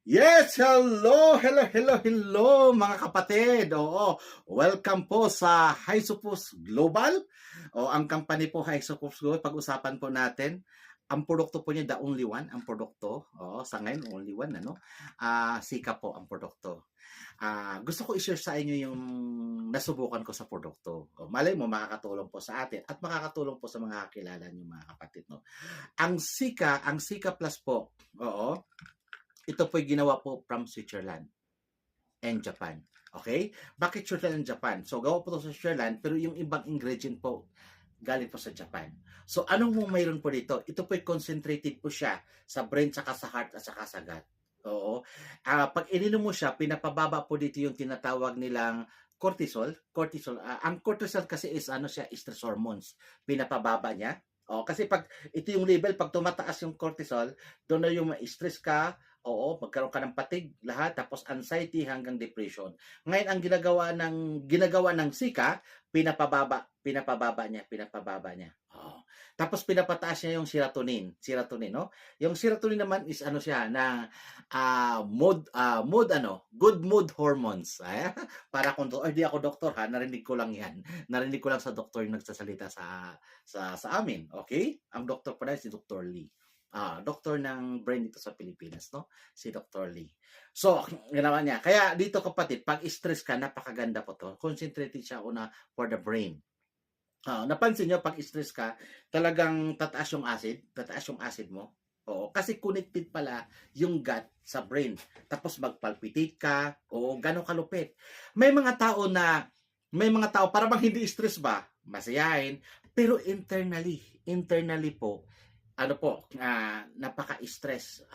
Yes, hello mga kapatid. Oo, welcome po sa Hisopus Global. O ang company po Hisopus Global, pag-usapan po natin ang produkto po niya, the only one, ang produkto. Oo, sa ngayon only one ano. Sika po ang produkto. Gusto ko i-share sa inyo yung nasubukan ko sa produkto. O, malay mo makakatulong po sa atin at makakatulong po sa mga kakilala niyo mga kapatid, no. Ang Sika Plus po. Oo. Ito po'y ginawa po from Switzerland and Japan. Okay? Bakit Switzerland and Japan? So, gawa po ito sa Switzerland, pero yung ibang ingredient po, galing po sa Japan. So, anong mo mayroon po dito? Ito po'y concentrated po siya sa brain, saka sa heart, at saka sa gut. Oo. Pag ininom mo siya, pinapababa po dito yung tinatawag nilang cortisol. Ang cortisol kasi is ano siya, stress hormones. Pinapababa niya. Kasi pag ito yung level, pag tumataas yung cortisol, doon na yung ma-stress ka, magkaroon ka ng fatigue, lahat, tapos anxiety hanggang depression. Ngayon, ang ginagawa ng Sika, pinapababa niya. Tapos pinapataas niya yung serotonin, no? Yung serotonin naman is ano siya na good mood hormones. Para kung di ako doktor ha, narinig ko lang 'yan. Narinig ko lang sa doktor yung nagsasalita sa amin, okay? Ang doktor pala si Dr. Lee. Doktor ng brain dito sa Pilipinas, no? Si Dr. Lee. So, ginawa niya. Kaya dito kapatid, pag stress ka, napakaganda po to. Concentrated siya una for the brain. Napansin nyo, pag stress ka, talagang tataas yung acid mo. Oo, kasi connected pala yung gut sa brain. Tapos magpalpitate ka, gano'ng kalupit. May mga tao, para bang hindi stress ba? Masayahin. Pero internally po, ano po, napaka-stress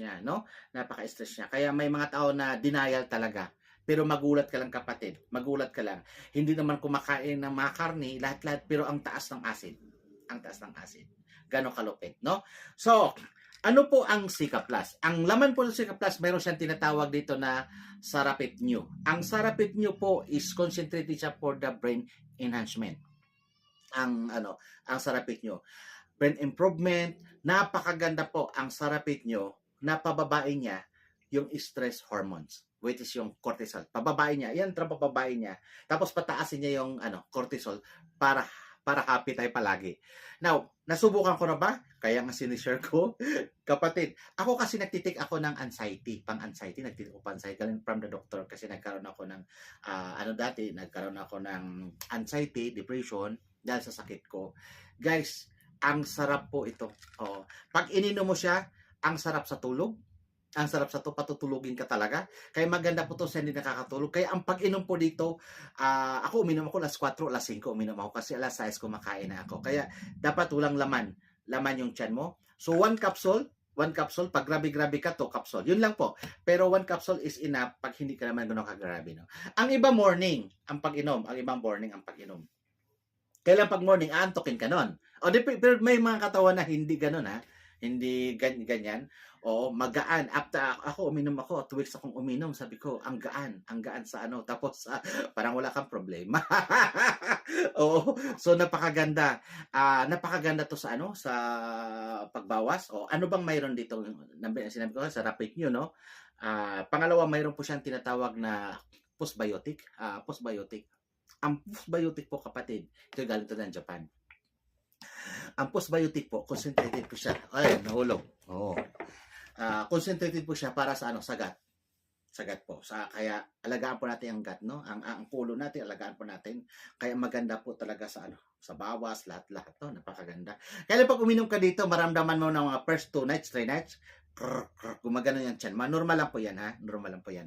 niya, no? Napaka-stress niya. Kaya may mga tao na denial talaga. Pero magulat ka lang kapatid, magulat ka lang. Hindi naman kumakain ng mga karne, lahat-lahat, pero ang taas ng acid. Ang taas ng acid. Gano'ng kalupit, no? So, ano po ang Sika Plus? Ang laman po ng Sika Plus, mayroon siyang tinatawag dito na Sarapit New. Ang Sarapit New po is concentrated siya for the brain enhancement. Ang Sarapit New. Brain improvement, napakaganda po ang Sarapit New, napababain niya yung stress hormones, which is yung cortisol. Pababain niya, yan, pababain niya. Tapos pataasin niya yung cortisol para happy tayo palagi. Now, nasubukan ko na ba? Kaya nga sinishare ko. Kapatid, ako kasi nagtitik ako ng anxiety, pang-anxiety, nagtitik ako pang-anxiety, galing from the doctor kasi nagkaroon ako ng, nagkaroon ako ng anxiety, depression, dahil sa sakit ko. Guys, ang sarap po ito. Pag ininom mo siya, ang sarap sa tulog, ang sarap sa to, patutulugin ka talaga. Kaya maganda po to sa hindi nakakatulog. Kaya ang pag-inom po dito, ako uminom ako alas 4, alas 5 uminom ako kasi alas 6 kumakain na ako. Kaya dapat walang laman. Laman yung tiyan mo. So one capsule, pag grabe-grabe ka, 2 capsule. Yun lang po. Pero 1 capsule is enough pag hindi ka naman gano'ng kagrabe. No? Ang iba morning, ang pag-inom. Ang ibang morning, ang pag-inom. Kailan pag morning, aantokin ka nun. Pero may mga katawan na hindi ganun ha. Hindi ganyan. Magaan. After ako, uminom ako, 2 weeks akong uminom. Sabi ko, ang gaan sa ano. Tapos, parang wala kang problema. So napakaganda. Napakaganda to sa sa pagbawas. Ano bang mayroon dito? Sinabi ko sa Rapid New, no? Pangalawa, mayroon po siyang tinatawag na postbiotic. Ang postbiotic po kapatid, ito galing to ng Japan. Ang postbiotic po, concentrated po siya. Ay, nahulog. Concentrated po siya para sa sa gut. Sa gut po. Kaya alagaan po natin ang gut, no? Ang pulo natin, alagaan po natin. Kaya maganda po talaga sa bawas, lahat-lahat to, napakaganda. Kaya pag uminom ka dito, maramdaman mo ng mga first 2 nights, 3 nights, gumagano yung tiyan. Normal lang po yan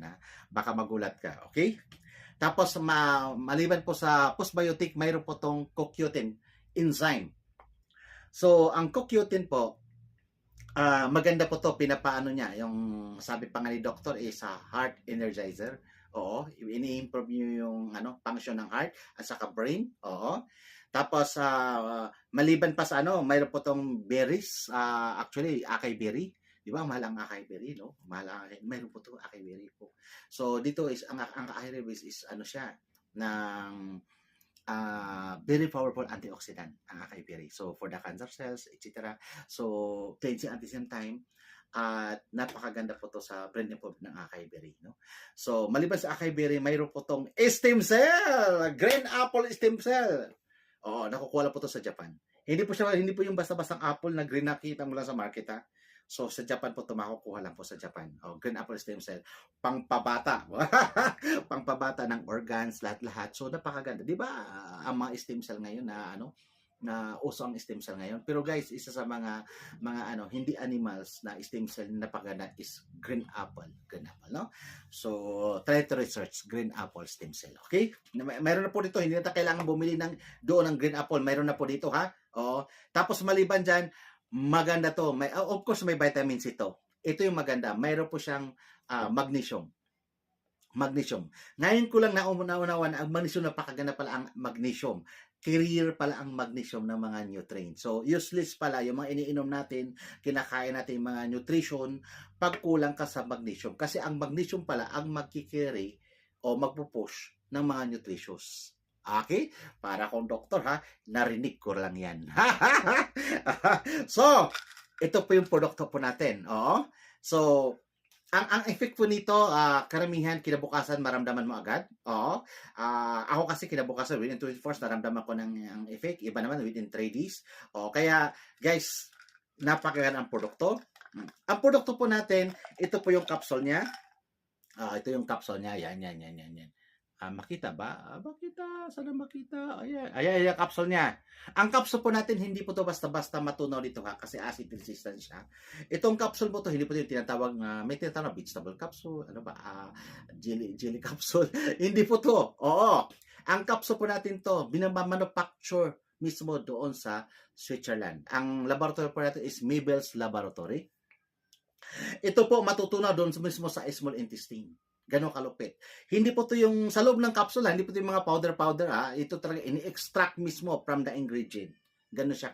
ha. Baka magulat ka, okay? Tapos maliban po sa postbiotic, mayroon po tong CoQ10 enzyme. So, ang CoQ10 po, maganda po to, pinapaano niya, yung sabi pa nga ni doctor is heart energizer. Ini-improve niyo yung function ng heart at saka brain. Tapos maliban pa sa mayroon po tong berries, actually acai berry. Di ba? Mahal ang acai berry, no? Mayroon po to acai berry po. So dito is ang acai berry is siya ng very powerful antioxidant ang acai berry. So for the cancer cells, etc. So cleansing at the same time, at napakaganda po to sa brand improvement ng Acai Berry, no? So, maliban sa Acai Berry, mayroon po tong stem cell, green apple stem cell. Oo, nakukuha lang po to sa Japan. Hindi po yung basta-bastang apple na green na kita mo lang sa market, ha. So, sa Japan po ito, makukuha lang po sa Japan. Oh, green apple stem cell. Pangpabata. Pangpabata ng organs, lahat-lahat. So, napakaganda. Di ba, ang mga stem cell ngayon na uso ang stem cell ngayon. Pero guys, isa sa mga hindi animals na stem cell na napaganda is green apple, no? So, try to research green apple stem cell, okay? Mayroon na po dito, hindi na tayo kailangan bumili doon ng green apple. Mayroon na po dito, ha? Oo. Tapos maliban diyan, maganda to. Of course may vitamins ito. Ito yung maganda. Mayroon po siyang magnesium. Ngayon ko lang naunawan ang magnesium, napakaganda pala ang magnesium. Carrier pala ang magnesium ng mga nutrients. So, useless pala yung mga iniinom natin, kinakain natin mga nutrition, pag kulang ka sa magnesium. Kasi ang magnesium pala ang magkikarry o magpupush ng mga nutritious. Okay? Para kung doktor, ha, narinig ko lang yan. So, ito po yung produkto po natin. Oo. So, ang effect po nito, karamihan kinabukasan maramdaman mo agad. Oo. Ako kasi kinabukasan within 24 hours naramdaman ko ng effect. Iba naman within 3 days. Kaya guys, napakaganda ang produkto. Ang produkto po natin, ito po yung capsule niya. Ito yung capsule niya. Yan. Makita ba? Makita. Sana makita. Ayan, capsule niya. Ang capsule po natin, hindi po to basta-basta matunaw dito, ha, kasi acid resistant siya. Itong capsule po to, hindi po yung tinatawag, may tinatawag na vegetable capsule, jelly capsule. Hindi po to. Oo. Ang capsule po natin to, binamanufacture mismo doon sa Switzerland. Ang laboratory po natin is Mabel's Laboratory. Ito po matutunaw doon mismo sa small intestine. Ganon kalupit. Hindi po to yung sa loob ng capsule, hindi po to yung mga powder, ha. Ito talaga ini-extract mismo from the ingredient. Ganon siya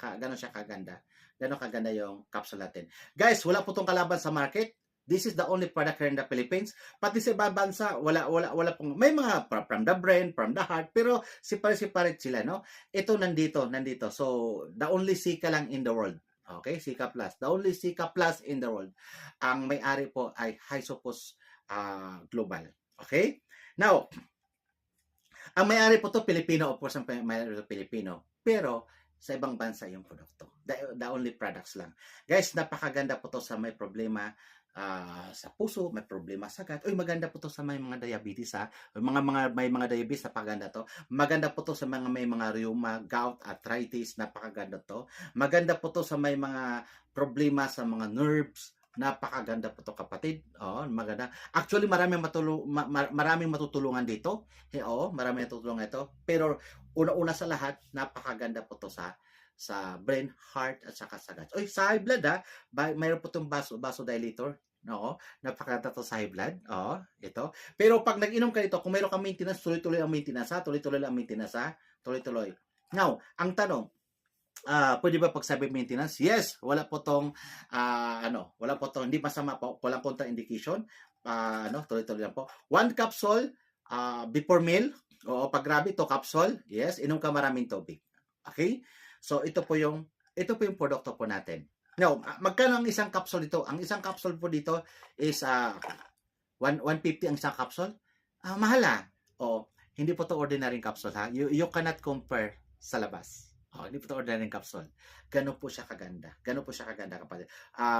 kaganda. Ganon kaganda yung capsule natin. Guys, wala po tong kalaban sa market. This is the only product here in the Philippines. Pati sa ibang bansa, wala pong, may mga from the brain, from the heart, pero separate sila, no? Ito nandito. So, the only Sika lang in the world. Okay, Sika Plus. The only Sika Plus in the world. Ang may-ari po ay Hisopus Global. Okay? Now, ang may-ari po to Pilipino, of course, ang may-ari po Pilipino. Pero, sa ibang bansa yung produkto. The only products lang. Guys, napakaganda po to sa may problema sa puso, may problema sa gut. Uy, maganda po to sa may mga diabetes, ha. May mga diabetes, napakaganda to. Maganda po to sa mga may mga rheuma, gout, arthritis, napakaganda to. Maganda po to sa may mga problema sa mga nerves. Napakaganda po to, kapatid. Maganda. Actually, maraming matutulungan dito. Maraming matutulungan ito. Pero una-una sa lahat, napakaganda po to sa brain, heart, at saka sa gut. Oy, sa high blood, ha. Mayroon po itong vasodilator. Napakaganda to sa high blood. Ito. Pero pag nag-inom ka nito, kung mayroon kang maintenance, tuloy-tuloy ang maintenance, ha. Tuloy-tuloy. Now, ang tanong, pwede ba pagsabi maintenance? Yes, wala po tong hindi masama po, walang contraindication. Tuloy-tuloy lang po. 1 capsule before meal. Pag grabe to capsule, yes, inom ka maraming tubig. Okay? So ito po yung produkto po natin. Now, magkano ang isang capsule dito? Ang isang capsule po dito is 150 ang isang capsule. Mahal, ha. Hindi po to ordinary capsule, ha. You cannot compare sa labas. Hindi po ito ordinary capsule. Ganun po siya kaganda, kapatid.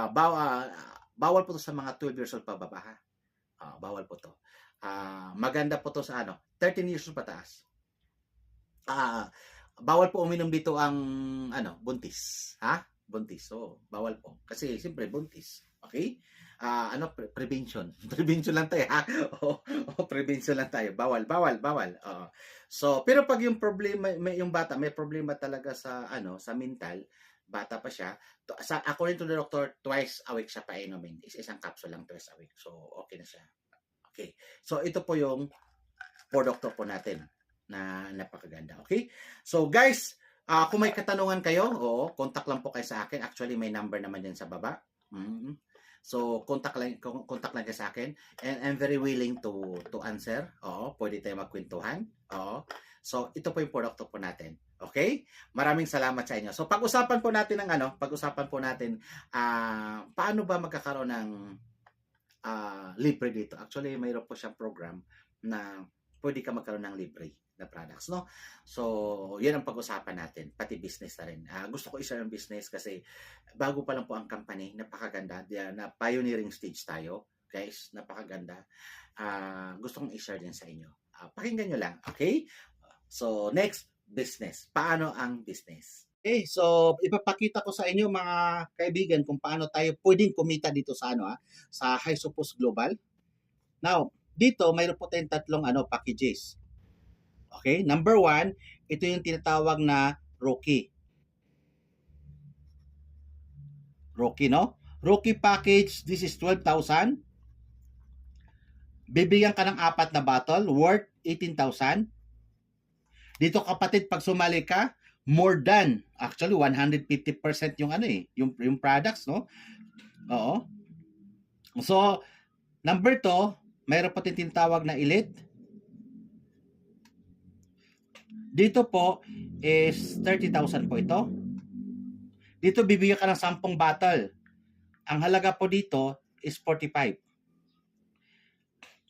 Bawal po to sa mga 12 years old pababa, ha. Bawal po to. Maganda po to sa 13 years old pataas. Bawal po uminom dito ang buntis, ha? Buntis. So, bawal po. Kasi siyempre buntis. Okay? Prevention. Prevention lang tayo, ha? Prevention lang tayo. Bawal. So, pero pag yung problema, yung bata, may problema talaga sa mental, bata pa siya, according to the doctor, twice a week siya painumin. Isang capsule lang twice a week. So, okay na siya. Okay. So, ito po yung produkto po natin na napakaganda. Okay? So, guys, kung may katanungan kayo, contact lang po kayo sa akin. Actually, may number naman yan sa baba. So, contact lang kayo sa akin. And I'm very willing to answer. Pwede tayo magkwentuhan. So, ito po yung produkto po natin. Okay? Maraming salamat sa inyo. So pag-usapan po natin ng pag-usapan po natin paano ba magkakaroon ng libre dito. Actually, mayroon po siyang program na pwede ka magkaroon ng libre na products, no? So, yan ang pag-usapan natin, pati business na rin. Gusto ko i-share ang business kasi bago pa lang po ang company, napakaganda, na pioneering stage tayo, guys, napakaganda. Gusto kong i-share din sa inyo. Pakinggan nyo lang, okay? So, next, business. Paano ang business? Okay, so ipapakita ko sa inyo mga kaibigan kung paano tayo pwedeng kumita dito sa sa Hisopos Global. Now, dito mayroon po tayong tatlong packages. Okay, number 1, ito yung tinatawag na Rookie. Rookie, no? Rookie package, this is 12,000. Bibigyan ka ng 4 na bottle worth 18,000. Dito kapatid, pag sumali ka, more than actually 150% yung yung products, no? Oo. So, number 2, mayroon pa tinatawag na Elite. Dito po is 30,000 po ito. Dito bibigyan ka ng 10 bottle. Ang halaga po dito is 45.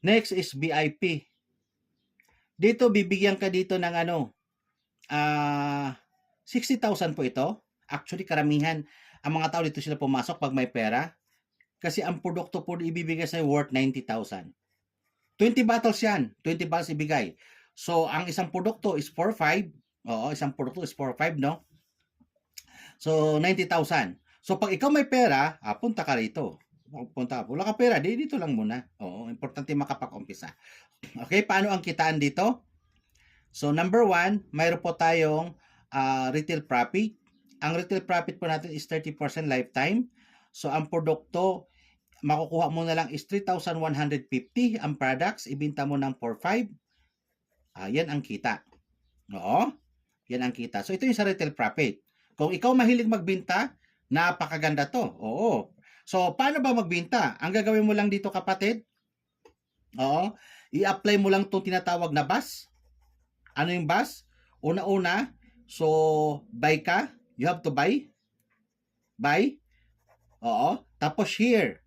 Next is VIP. Dito bibigyan ka dito ng 60,000 po ito. Actually, karamihan ang mga tao dito sila pumasok pag may pera. Kasi ang produkto po ibibigay sa'yo worth 90,000. 20 bottles yan. 20 bottles ibigay. So, ang isang produkto is 4,500. Oo, isang produkto is 4,500, no? So, 90,000. So, pag ikaw may pera, punta ka rito. Punta ka. Wala ka pera, dito lang muna. Oo, importante makapag-umpisa. Okay, paano ang kitaan dito? So, number 1, mayroon po tayong retail profit. Ang retail profit po natin is 30% lifetime. So, ang produkto, makukuha mo na lang is 3,150. Ang products, ibinta mo ng 4,500. Yan ang kita. Oo, yan ang kita. So, ito yung sa retail profit. Kung ikaw mahilig magbinta, napakaganda to. Oo. So, paano ba magbinta? Ang gagawin mo lang dito, kapatid, i-apply mo lang itong tinatawag na BAS. Ano yung BAS? Una-una, so, buy ka. You have to buy. Buy. Oo. Tapos, share.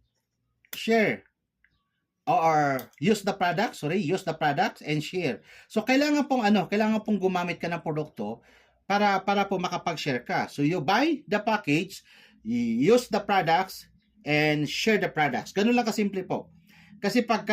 Or use the product, use the products and share. So, kailangan pong gumamit ka ng produkto para po makapag-share ka. So, you buy the package, use the products, and share the products. Ganun lang kasimple po. Kasi pag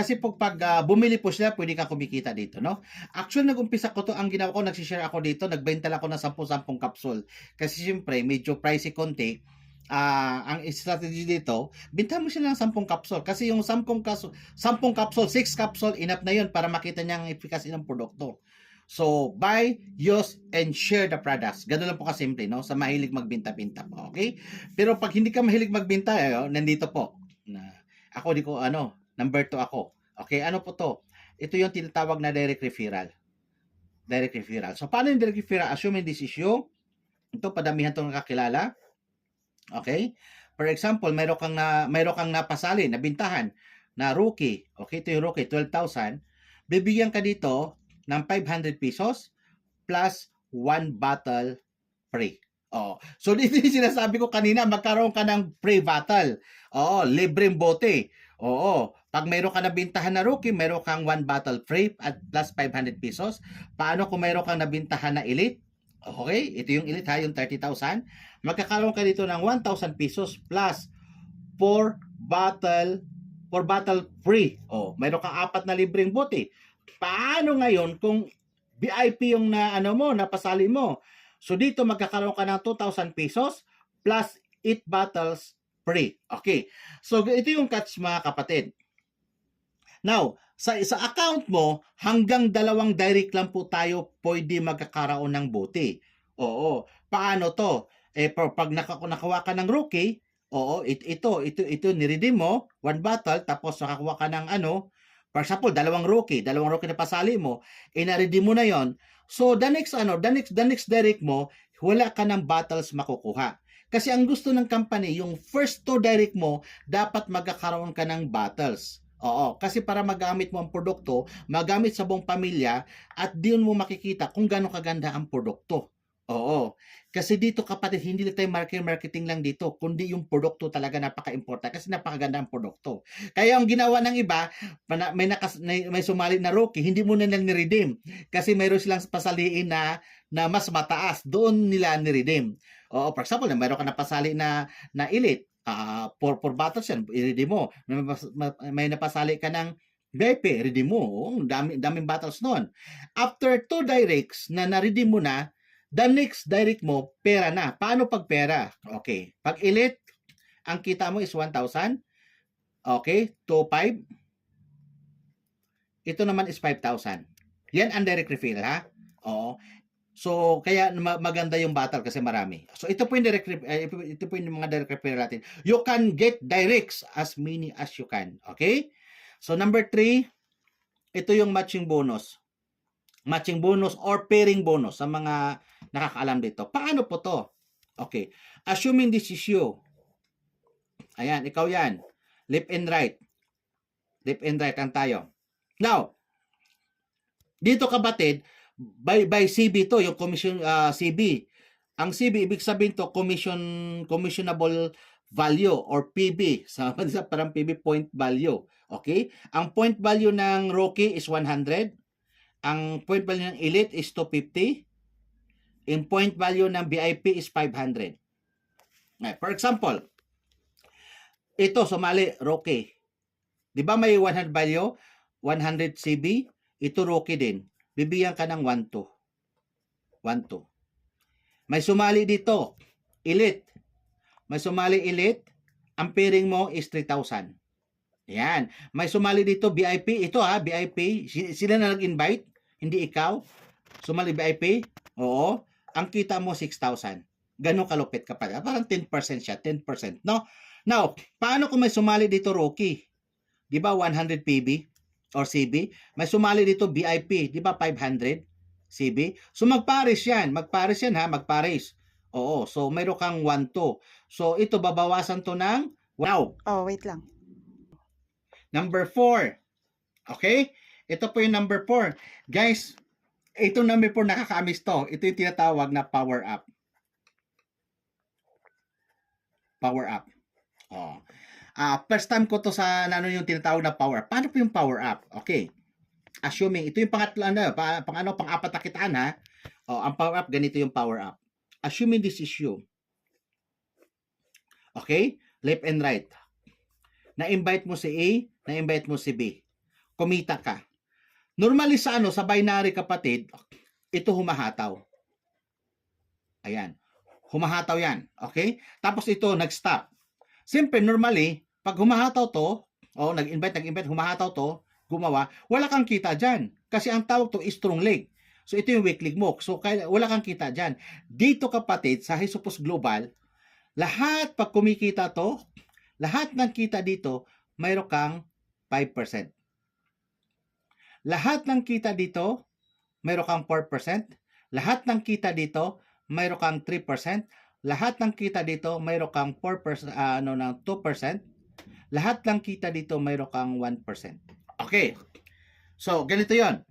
bumili po sila, pwede ka kumikita dito, no? Actually, nag-umpisa ko to, ang ginawa ko, nagsishare ako dito, nagbenta lang ako ng 10-10 capsule. Kasi siyempre, medyo pricey konti. Ang strategy dito, binta mo sila ng 10 capsule. Kasi yung 10 capsule, 6 capsule, enough na yun para makita niya ang efficacy ng produkto. So, buy, use, and share the products. Ganun lang po kasimple, no? Sa mahilig magbinta-binta po, okay? Pero pag hindi ka mahilig magbinta, nandito po. Number 2 ako. Okay, ano po to? Ito yung tinatawag na direct referral. Direct referral. So, paano yung direct referral? Assuming this is you. Ito, padamihan itong nakakilala. Okay? For example, mayroon kang napasali, nabintahan na Rookie. Okay, ito yung Rookie, 12,000. Bibigyan ka dito ng 500 pesos plus 1 bottle free. So dito yung sinasabi ko kanina, magkaroon ka ng free bottle. Libreng bote. Pag mayroon ka nabintahan na Rookie, mayroon kang 1 bottle free at plus 500 pesos. Paano kung mayroon kang nabintahan na Elite? Okay, ito yung Elite yung 30,000. Magkakaroon ka dito ng 1,000 pesos plus 4 bottle free. Mayroon kang 4 na libreng bote. Paano ngayon kung VIP yung napasali mo? So dito magkakaroon ka ng 2,000 pesos plus 8 bottles free. Okay. So ito yung catch, mga kapatid. Now, sa account mo, hanggang 2 direct lang po tayo pwede magkakaroon ng bote. Paano to? Pag nakakuha ka ng Rookie, ito niredeem mo, 1 bottle, tapos nakakuha ka ng for example, 2 Rookie na pasali mo, na-redeem mo na yon. So, the next direct mo, wala ka ng bottles makukuha. Kasi ang gusto ng company, yung first 2 direct mo, dapat magkakaroon ka ng bottles. Kasi para magamit mo ang produkto, magamit sa buong pamilya, at diyon mo makikita kung gaano kaganda ang produkto. Oo. Kasi dito kapatid, hindi na tayo marketing lang dito, kundi yung produkto talaga napaka-important kasi napakaganda ang produkto. Kaya ang ginawa ng iba, may sumali na rookie, hindi mo na lang ni-redeem kasi mayroon silang pasaliin na mas mataas, doon nila ni-redeem. Oo, for example, mayroon ka napasali na elite, for battles yan, i-redeem mo. May napasali ka ng VIP, redeem mo. Oo, daming battles noon. After 2 directs na na-redeem mo na, the next direct mo, pera na. Paano pag pera? Okay. Pag elite, ang kita mo is 1,000. Okay. 2,500. Ito naman is 5,000. Yan ang direct refill, ha? Oo. So, kaya maganda yung battle kasi marami. So, ito po yung ito po yung mga direct refill natin. You can get directs as many as you can. Okay? So, number 3, ito yung matching bonus. Matching bonus or pairing bonus sa mga nakakaalam dito. Paano po to? Okay. Assuming this is you. Ayan, ikaw yan. Left and right. Left and right ang tayo. Now, dito kapatid, by CB to, yung commission CB. Ang CB, ibig sabihin to, commissionable value or PB. Sa parang PB, point value. Okay? Ang point value ng rookie is 100. Ang point value ng elite is 250. Yung point value ng VIP is 500. For example, ito, sumali, rookie. Di ba may 100 value? 100 CB. Ito rookie din. Bibigyan ka ng 1-2. 1-2. May sumali dito, elite. May sumali elite. Ang pairing mo is 3,000. Yan. May sumali dito, VIP. Ito VIP. Sila na nag-invite. Hindi ikaw. Sumali VIP. Oo. Ang kita mo 6,000. Ganun kalupit ka pa. Parang 10% siya. 10%. No? Now, paano kung may sumali dito rookie? Di ba 100 PB or CB? May sumali dito VIP. Di ba 500 CB? So magpares yan. Magpares yan ha. Magpares. Oo. So mayroon kang 1-2. So ito babawasan to ng wow. Oh, wait lang. Number 4. Okay? Ito po yung number 4. Guys, ito number 4 nakakaamis to. Ito yung tinatawag na power up. Power up. Oh. First time ko to sa yung tinatawag na power up. Paano po yung power up? Okay. Assuming ito yung pangatlo pang-apat na kitaan ha. Oh, ang power up ganito yung power up. Assuming this is you. Okay? Left and right. Na-invite mo si A, na-invite mo si B. Kumita ka. Normally sa sa binary kapatid, ito humahataw. Ayan. Humahataw yan. Okay? Tapos ito, nag-stop. Siyempre, normally, pag humahataw to, nag-invite, humahataw to, gumawa, wala kang kita dyan. Kasi ang tawag to is strong leg. So, ito yung weak leg mo. So, wala kang kita dyan. Dito kapatid, sa Hisopos Global, lahat pag kumikita to, lahat ng kita dito, mayroon kang 5%. Lahat ng kita dito, mayroon kang 4%. Lahat ng kita dito, mayroon kang 3%. Lahat ng kita dito, mayroon kang 4%, ng 2%. Lahat ng kita dito, mayroon kang 1%. Okay. So, ganito yon.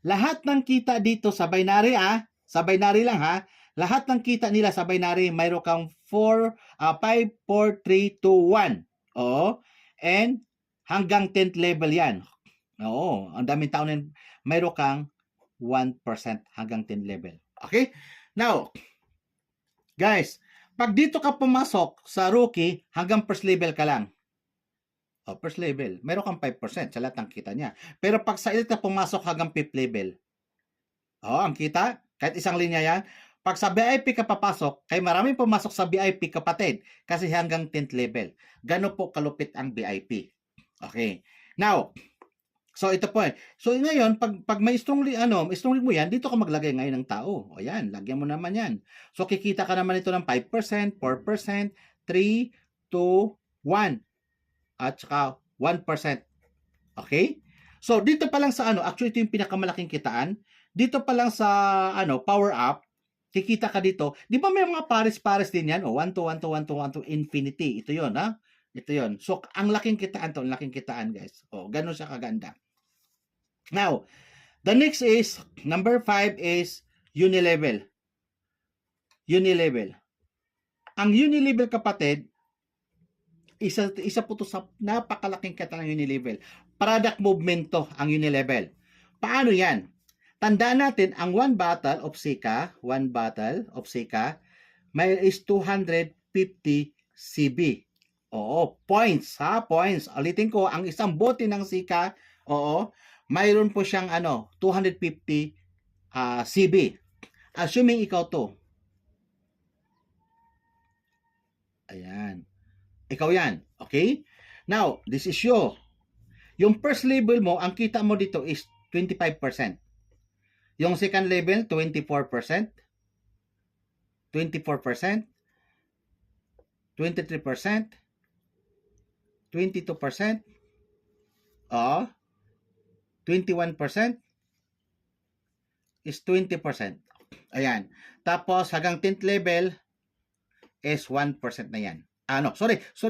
Lahat ng kita dito sa binary, sa binary lang lahat ng kita nila sa binary, mayroon kang 5, 4, 3, 2, 1. Oo. And hanggang 10th level yan. Oo, ang daming tao na mayroon kang 1% hanggang 10 level. Okay? Now, guys, pag dito ka pumasok sa rookie, hanggang first level ka lang. First level, mayroon kang 5% sa lahat ng kita niya. Pero pag sa elite ka pumasok hanggang 5th level, ang kita, kahit isang linya yan, pag sa VIP ka papasok, kay maraming pumasok sa VIP kapatid, kasi hanggang 10th level. Gano po kalupit ang VIP. Okay. Now, so ito po So ngayon, pag may strong leg mo yan, dito ka maglagay ngayon ng tao. O yan, lagyan mo naman yan. So kikita ka naman ito ng 5%, 4%, 3, 2, 1. At saka 1%. Okay? So dito pa lang sa actually ito yung pinakamalaking kitaan. Dito pa lang sa power up, kikita ka dito. Di ba may mga pares-pares din yan? 1 to 1 to 1 to 1 to infinity. Ito yon Ito yon. So ang laking kitaan to, ang laking kitaan guys. Ganun siya kaganda. Now, the next is, number 5 is unilevel. Unilevel. Ang Unilevel, kapatid, isa po to sa napakalaking kita ng Unilevel. Product movement to ang Unilevel. Paano yan? Tandaan natin, ang 1 bottle of Sika, may is 250 cb. Oo, points ha, points. Ulitin ko, ang isang bote ng Sika, oo, mayroon po siyang 250 cb. Assuming ikaw to. Ayan. Ikaw yan. Okay? Now, this is you. Yung first label mo, ang kita mo dito is 25%. Yung second label, 24%. 24%. 23%. 22%. 21% is 20%. Ayan. Tapos, hanggang 10th level is 1% na yan. Sorry. 5%.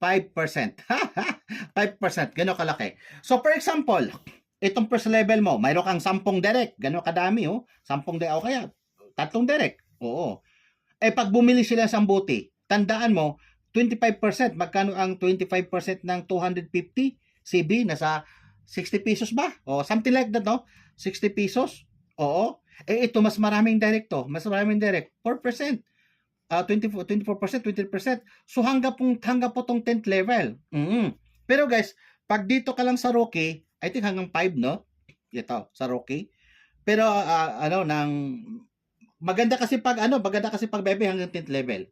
5%. Gano'n kalaki. So, for example, itong first level mo, mayroon kang 10 direct. Gano'n kadami, 10 direct. O kaya, 3 direct. Oo. Pag bumili sila sa bote, tandaan mo, 25%. Magkano ang 25% ng 250 CB? Nasa 60 pesos ba? O, something like that, no? 60 pesos? Oo. Ito, mas maraming direct to. Mas maraming direct. 4%. 24%, 20%. So hanggang po tong 10th level. Pero guys, pag dito ka lang sa rookie, I think hanggang 5, no? Ito, sa rookie. Pero maganda kasi pag bebe hanggang 10th level.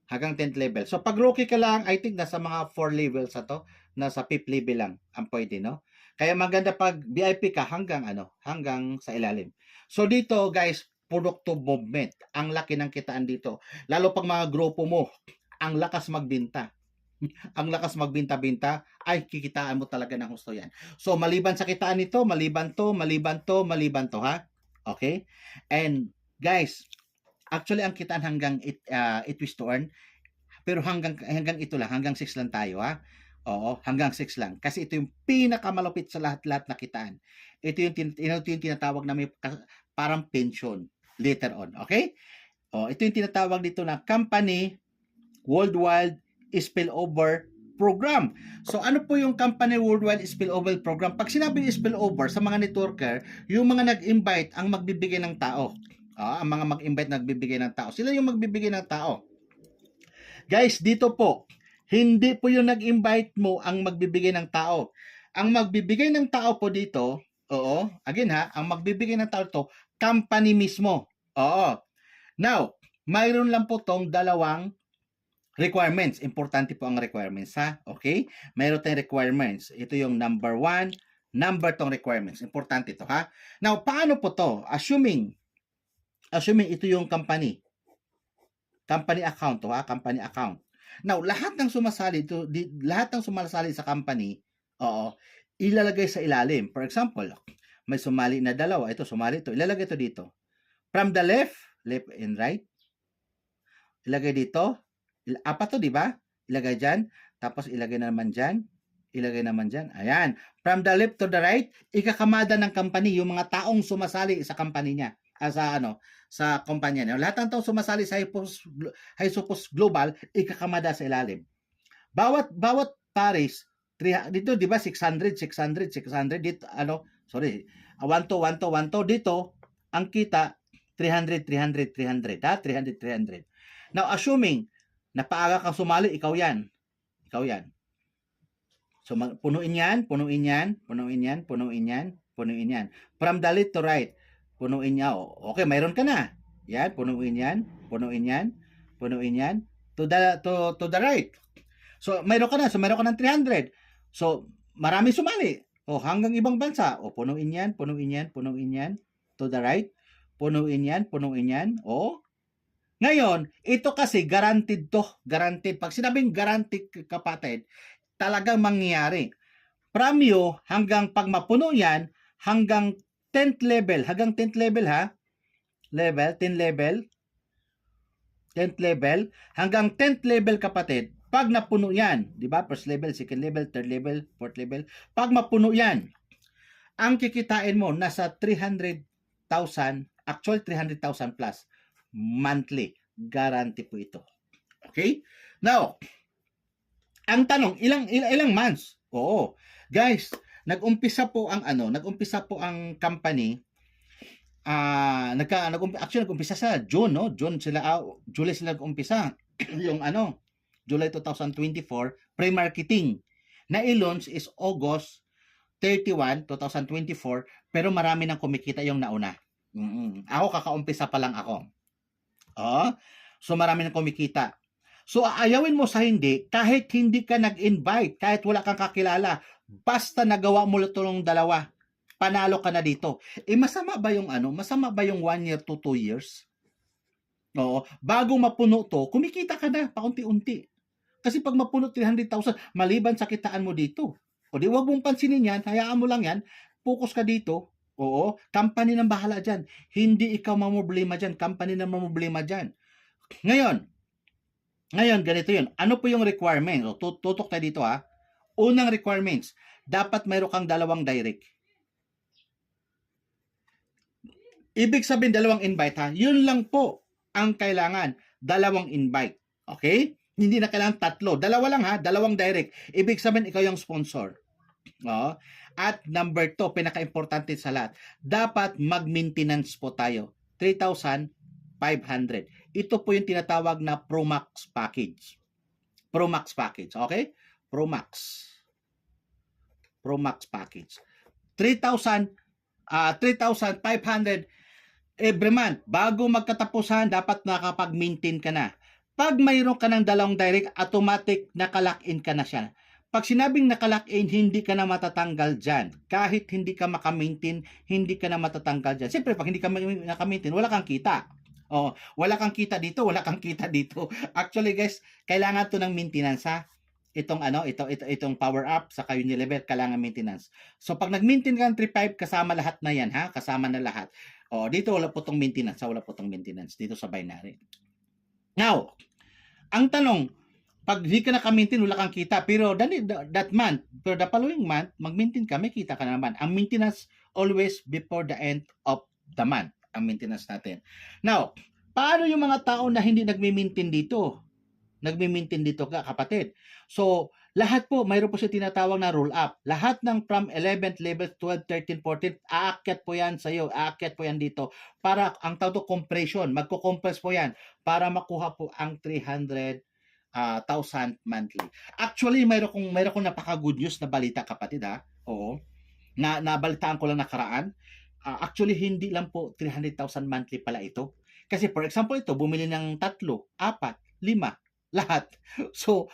Hanggang 10th level. So pag rookie ka lang, I think nasa mga 4 levels sa to, nasa 5th level lang ang pwede, no? Kaya maganda pag VIP ka hanggang sa ilalim. So dito, guys, product to movement. Ang laki ng kitaan dito. Lalo pag mga grupo mo, ang lakas magbenta. Ang lakas magbenta-benta, ay kikitaan mo talaga ng gusto yan. So, maliban sa kitaan nito, maliban to, ha? Okay? And, guys, actually, ang kitaan hanggang it was to earn, pero hanggang ito lang, hanggang 6 lang tayo, ha? Oo, hanggang 6 lang. Kasi ito yung pinakamalupit sa lahat-lahat na kitaan. Ito yung tinatawag na may parang pension later on. Okay? Ito yung tinatawag dito na Company Worldwide Spillover Program. So, ano po yung Company Worldwide Spillover Program? Pag sinabi spillover sa mga networker, yung mga nag-invite ang magbibigay ng tao. Ang mga mag-invite nagbibigay ng tao. Sila yung magbibigay ng tao. Guys, dito po, hindi po yung nag-invite mo ang magbibigay ng tao. Ang magbibigay ng tao po dito, again ha, ang magbibigay ng tao to, company mismo. Now, mayroon lang po tong dalawang requirements. Importante po ang requirements, ha? Okay? Mayroon tayong requirements. Ito yung number 1, number tong requirements. Importante ito, ha? Now, paano po to? Assuming ito yung company account to, ha? Company account. Now, lahat ng sumasali sa company, ilalagay sa ilalim. For example, may sumali na dalawa. Ito, sumali ito. Ilalagay ito dito. From the left and right. Ilagay dito. 4 to, di ba? Ilagay dyan. Tapos ilagay na naman dyan. Ilagay naman dyan. Ayan. From the left to the right, ikakamada ng company yung mga taong sumasali sa company niya. Sa kumpanya niya. Lahat ng taong sumasali sa Hypos Global, ikakamada sa ilalim. Bawat pares, dito, di ba, 600, dito, 1 to, dito, ang kita, 300. 300. Now, assuming, napaaga kang sumali, ikaw yan. So, punuin yan. From the left to right, punuin niya. Okay, mayroon ka na. Yan, punuin yan. To the right. So, mayroon ka na. So, mayroon ka ng 300. So, marami sumali. Hanggang ibang bansa. Punuin yan. To the right. Punuin yan. Ngayon, ito kasi guaranteed to. Guaranteed. Pag sinabing guaranteed, kapatid, talagang mangyayari. Premyo, hanggang pag mapuno yan, hanggang 10th level, ha? 10th level, hanggang 10th level, kapatid, pag napuno yan, di ba? First level, second level, third level, fourth level, pag mapuno yan, ang kikitain mo nasa 300,000, actual 300,000 plus. monthly. Guarantee po ito. Okay? Now, ang tanong, ilang months? Oo. Guys, nag-umpisa po ang company. Nag-umpisa sa June, no? July sila nag-umpisa. Yung July 2024, pre-marketing. Na i-launch is August 31, 2024, pero marami nang kumikita yung nauna. Ako, kakaumpisa pa lang ako. So marami nang kumikita. So, aayawin mo sa hindi, kahit hindi ka nag-invite, kahit wala kang kakilala, basta nagawa mo itong dalawa, panalo ka na dito. Masama ba yung Masama ba yung 1 year to 2 years? Oo. Bago mapuno to, kumikita ka na, paunti-unti. Kasi pag mapuno 300,000, maliban sa kitaan mo dito. O di, wag mong pansinin yan, hayaan mo lang yan, focus ka dito. Oo, company nang bahala dyan. Hindi ikaw mamroblema dyan, company nang mamroblema dyan. Ngayon, ganito yun. Ano po yung requirement? Tutok tayo dito ha. Unang requirements, dapat mayroon kang dalawang direct. Ibig sabihin, dalawang invite ha. Yun lang po ang kailangan. Dalawang invite. Okay? Hindi na kailangan tatlo. Dalawa lang ha. Dalawang direct. Ibig sabihin, ikaw yung sponsor. At number 2, pinaka-importante sa lahat, dapat mag-maintenance po tayo. 3,500. Ito po yung tinatawag na Promax package. Promax package, okay? Promax package. 3,500 every month. Bago magkatapusan, dapat nakapag-maintain ka na. Pag mayroon ka ng dalawang direct, automatic nakalock-in ka na siya. Pag sinabing nakalock-in, hindi ka na matatanggal dyan. Kahit hindi ka maka-maintain, hindi ka na matatanggal dyan. Siyempre, pag hindi ka naka-maintain, wala kang kita. Wala kang kita dito, wala kang kita dito. Actually, guys, kailangan to ng maintenance ha. Itong power up sa Unilever, kailangan maintenance. So pag nag-maintain ka ng 3.5, kasama lahat na yan ha, kasama na lahat. Dito wala po tong maintenance, dito sa binary. Now, ang tanong, pag di ka naka-maintain, wala kang kita, pero that month, pero the following month, mag-maintain ka, may kita ka naman. Ang maintenance always before the end of the month. Ang maintenance natin. Now, paano yung mga tao na hindi nagme-maintain dito? Nagme-maintain dito ka, kapatid. So, lahat po, mayroon po siya tinatawag na roll up. Lahat ng from 11th level, 12, 13, 14, aakyat po yan sa iyo, aakyat po yan dito. Para, ang tawag to compression, magko-compress po yan para makuha po ang 300,000 monthly. Actually, mayroon kong napaka-good news na balita, kapatid ha. Oo. Nabalitaan ko lang nakaraan. Actually, hindi lang po 300,000 monthly pala ito. Kasi for example, ito, bumili ng 3, 4, 5, lahat. So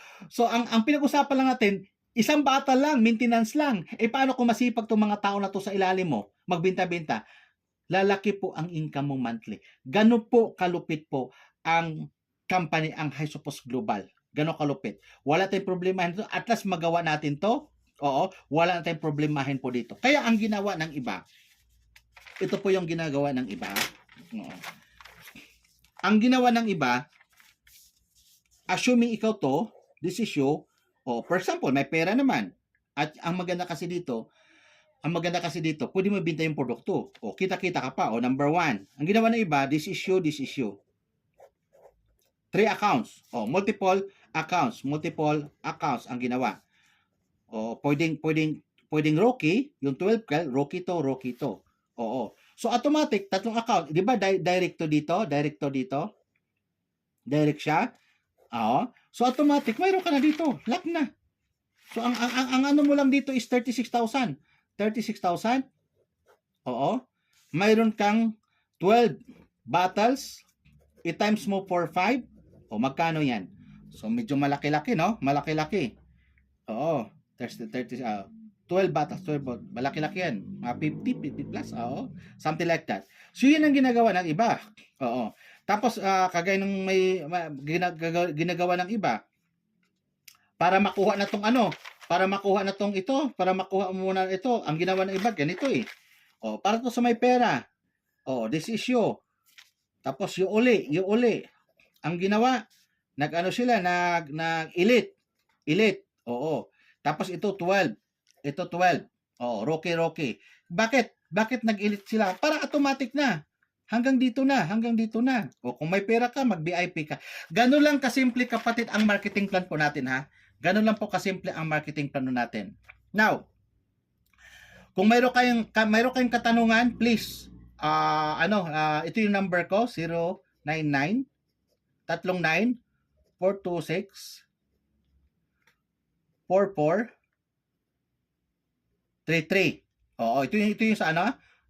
ang pinag-usapan lang natin, isang bata lang, maintenance lang. Paano kung masipag itong mga tao na to sa ilalim mo, magbenta-benta? Lalaki po ang income mo monthly. Gano'n po kalupit po ang company, ang Hysopost Global. Gano'n kalupit. Wala tayong problemahin ito. At least magawa natin to. Oo, wala na tayong problemahin po dito. Kaya ang ginawa ng iba, ito po yung ginagawa ng iba. Ang ginawa ng iba, assuming ikaw to, this is you, for example, may pera naman. At ang maganda kasi dito, pwede mo ibenta yung produkto. Kita-kita ka pa. Number 1. Ang ginawa ng iba, this is you, this is you. 3 accounts. Multiple accounts ang ginawa. Pwedeng Rocky, yung 12 ka, Rocky to. So automatic, 3 account. Di ba direct dito? Direct siya. So automatic, mayroon ka na dito. Lock na. So ang ano mo lang dito is 36,000. 36,000? Mayroon kang 12 bottles. I-times mo for 5. Magkano yan? So medyo malaki-laki, no? Malaki-laki. 12 bottles, malaki-laki yan. 50 plus, something like that. So, yun ang ginagawa ng iba. Tapos, kagaya ng may ginagawa ng iba, para makuha na tong para makuha muna ito, ang ginawa ng iba, ganito para to sa may pera. This is you. Tapos, yung uli. Ang ginawa, sila, nag-elite. Tapos, ito 12. Rocky. Bakit nag-elite sila? Para automatic na. Hanggang dito na, hanggang dito na. O kung may pera ka, mag-VIP ka. Ganun lang kasimple kapatid ang marketing plan po natin ha. Ganun lang po kasimple ang marketing plan natin. Now, kung mayroon kayong katanungan, please ito yung number ko 099 39 426 4433. Oo, ito yung sa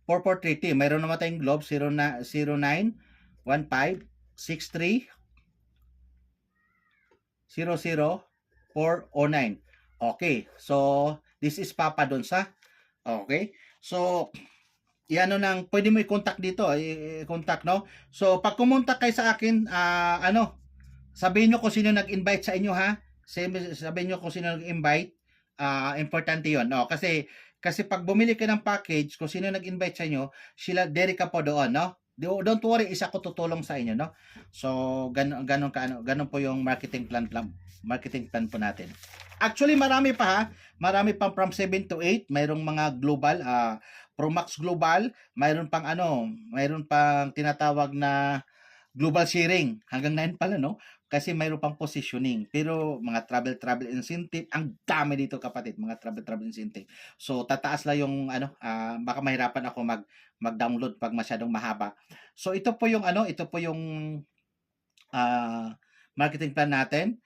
4433. Mayroon naman tayong Globe 0915 63 00409. Okay. So, this is Papa doon sa. Okay. So, pwede mo i-contact dito, i-contact, no? So, pag kumontak kayo sa akin, sabihin nyo kung sino nag-invite sa inyo, ha? Sabihin nyo kung sino nag-invite, importante yon, no? Kasi pag bumili ka ng package, kung sino nag-invite sa inyo, sila, dere ka po doon, no? Don't worry, isa ko tutulong sa inyo, no? So, ganun po yung marketing plan po natin. Actually, marami pa, ha? Marami pang from 7 to 8, mayroong mga global, Promax Global, mayroon pang tinatawag na global sharing, hanggang 9 pala, no? Kasi mayroon pang positioning. Pero mga travel incentive, ang dami dito kapatid, mga travel incentive. So tataas lang yung baka mahirapan ako mag-download pag masyadong mahaba. So ito po yung marketing plan natin.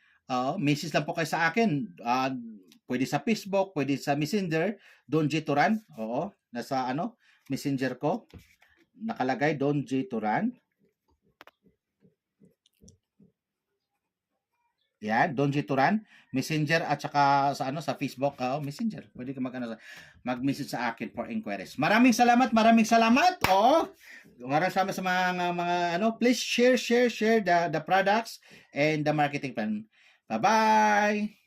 Message lang po kayo sa akin. Pwede sa Facebook, pwede sa Messenger, Don J. Turan. Oo, nasa Messenger ko. Nakalagay Don J. Turan. Yan, Don J. Turan, Messenger at saka sa Facebook, Messenger. Pwede ka mag-message sa akin for inquiries. Maraming salamat. Maraming salamat sa mga please share the products and the marketing plan. Bye-bye.